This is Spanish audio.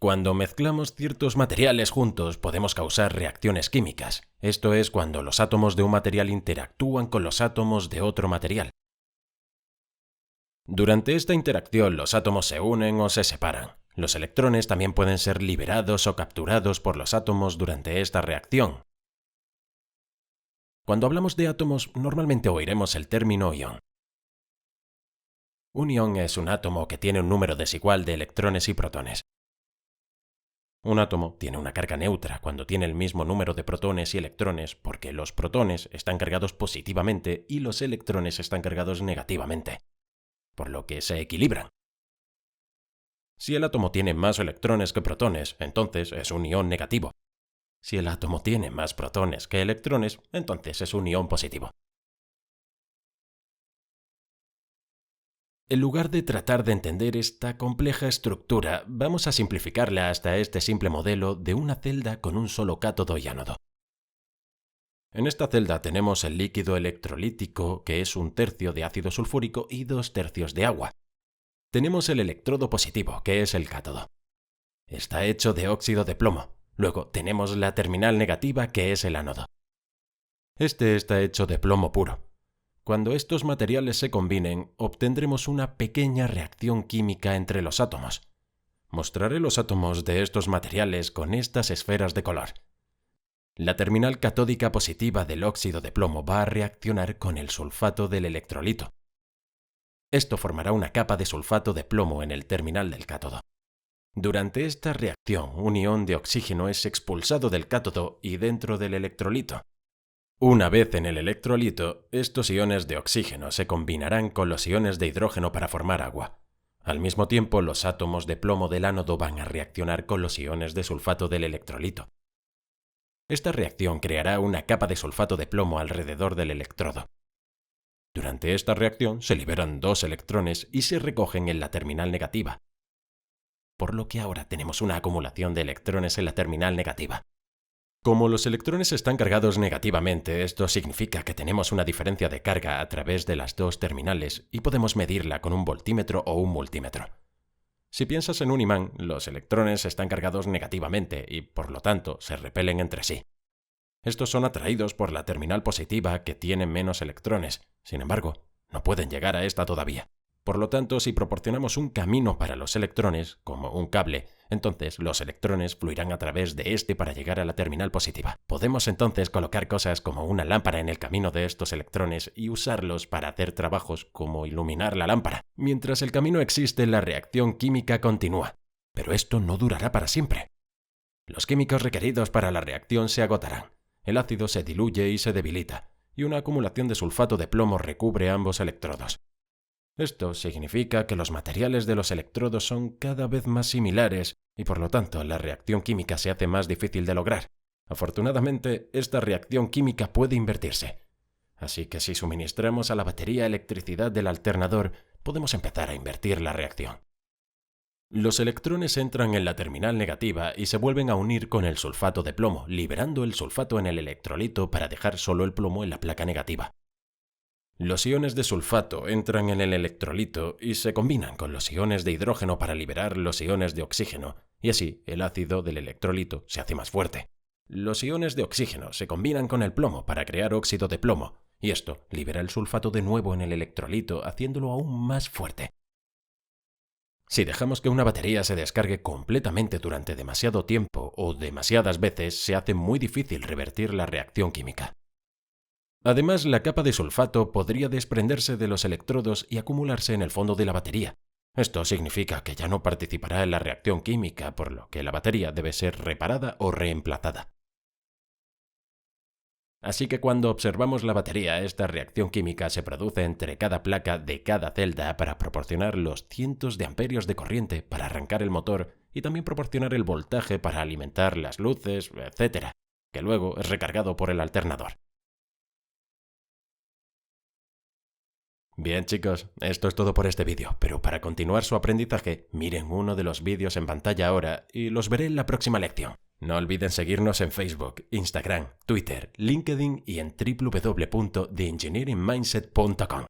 Cuando mezclamos ciertos materiales juntos podemos causar reacciones químicas. Esto es cuando los átomos de un material interactúan con los átomos de otro material. Durante esta interacción los átomos se unen o se separan. Los electrones también pueden ser liberados o capturados por los átomos durante esta reacción. Cuando hablamos de átomos, normalmente oiremos el término ion. Un ion es un átomo que tiene un número desigual de electrones y protones. Un átomo tiene una carga neutra cuando tiene el mismo número de protones y electrones porque los protones están cargados positivamente y los electrones están cargados negativamente, por lo que se equilibran. Si el átomo tiene más electrones que protones, entonces es un ion negativo. Si el átomo tiene más protones que electrones, entonces es un ion positivo. En lugar de tratar de entender esta compleja estructura, vamos a simplificarla hasta este simple modelo de una celda con un solo cátodo y ánodo. En esta celda tenemos el líquido electrolítico, que es 1/3 de ácido sulfúrico y 2/3 de agua. Tenemos el electrodo positivo, que es el cátodo. Está hecho de óxido de plomo. Luego tenemos la terminal negativa, que es el ánodo. Este está hecho de plomo puro. Cuando estos materiales se combinen, obtendremos una pequeña reacción química entre los átomos. Mostraré los átomos de estos materiales con estas esferas de color. La terminal catódica positiva del óxido de plomo va a reaccionar con el sulfato del electrolito. Esto formará una capa de sulfato de plomo en el terminal del cátodo. Durante esta reacción, un ion de oxígeno es expulsado del cátodo y dentro del electrolito. Una vez en el electrolito, estos iones de oxígeno se combinarán con los iones de hidrógeno para formar agua. Al mismo tiempo, los átomos de plomo del ánodo van a reaccionar con los iones de sulfato del electrolito. Esta reacción creará una capa de sulfato de plomo alrededor del electrodo. Durante esta reacción se liberan 2 electrones y se recogen en la terminal negativa, por lo que ahora tenemos una acumulación de electrones en la terminal negativa. Como los electrones están cargados negativamente, esto significa que tenemos una diferencia de carga a través de las 2 terminales y podemos medirla con un voltímetro o un multímetro. Si piensas en un imán, los electrones están cargados negativamente y, por lo tanto, se repelen entre sí. Estos son atraídos por la terminal positiva que tiene menos electrones. Sin embargo, no pueden llegar a esta todavía. Por lo tanto, si proporcionamos un camino para los electrones, como un cable, entonces los electrones fluirán a través de este para llegar a la terminal positiva. Podemos entonces colocar cosas como una lámpara en el camino de estos electrones y usarlos para hacer trabajos como iluminar la lámpara. Mientras el camino existe, la reacción química continúa. Pero esto no durará para siempre. Los químicos requeridos para la reacción se agotarán. El ácido se diluye y se debilita, y una acumulación de sulfato de plomo recubre ambos electrodos. Esto significa que los materiales de los electrodos son cada vez más similares y por lo tanto la reacción química se hace más difícil de lograr. Afortunadamente, esta reacción química puede invertirse. Así que si suministramos a la batería electricidad del alternador, podemos empezar a invertir la reacción. Los electrones entran en la terminal negativa y se vuelven a unir con el sulfato de plomo, liberando el sulfato en el electrolito para dejar solo el plomo en la placa negativa. Los iones de sulfato entran en el electrolito y se combinan con los iones de hidrógeno para liberar los iones de oxígeno, y así el ácido del electrolito se hace más fuerte. Los iones de oxígeno se combinan con el plomo para crear óxido de plomo, y esto libera el sulfato de nuevo en el electrolito, haciéndolo aún más fuerte. Si dejamos que una batería se descargue completamente durante demasiado tiempo o demasiadas veces, se hace muy difícil revertir la reacción química. Además, la capa de sulfato podría desprenderse de los electrodos y acumularse en el fondo de la batería. Esto significa que ya no participará en la reacción química, por lo que la batería debe ser reparada o reemplazada. Así que cuando observamos la batería, esta reacción química se produce entre cada placa de cada celda para proporcionar los cientos de amperios de corriente para arrancar el motor y también proporcionar el voltaje para alimentar las luces, etc., que luego es recargado por el alternador. Bien chicos, esto es todo por este vídeo, pero para continuar su aprendizaje, miren uno de los vídeos en pantalla ahora y los veré en la próxima lección. No olviden seguirnos en Facebook, Instagram, Twitter, LinkedIn y en www.theengineeringmindset.com.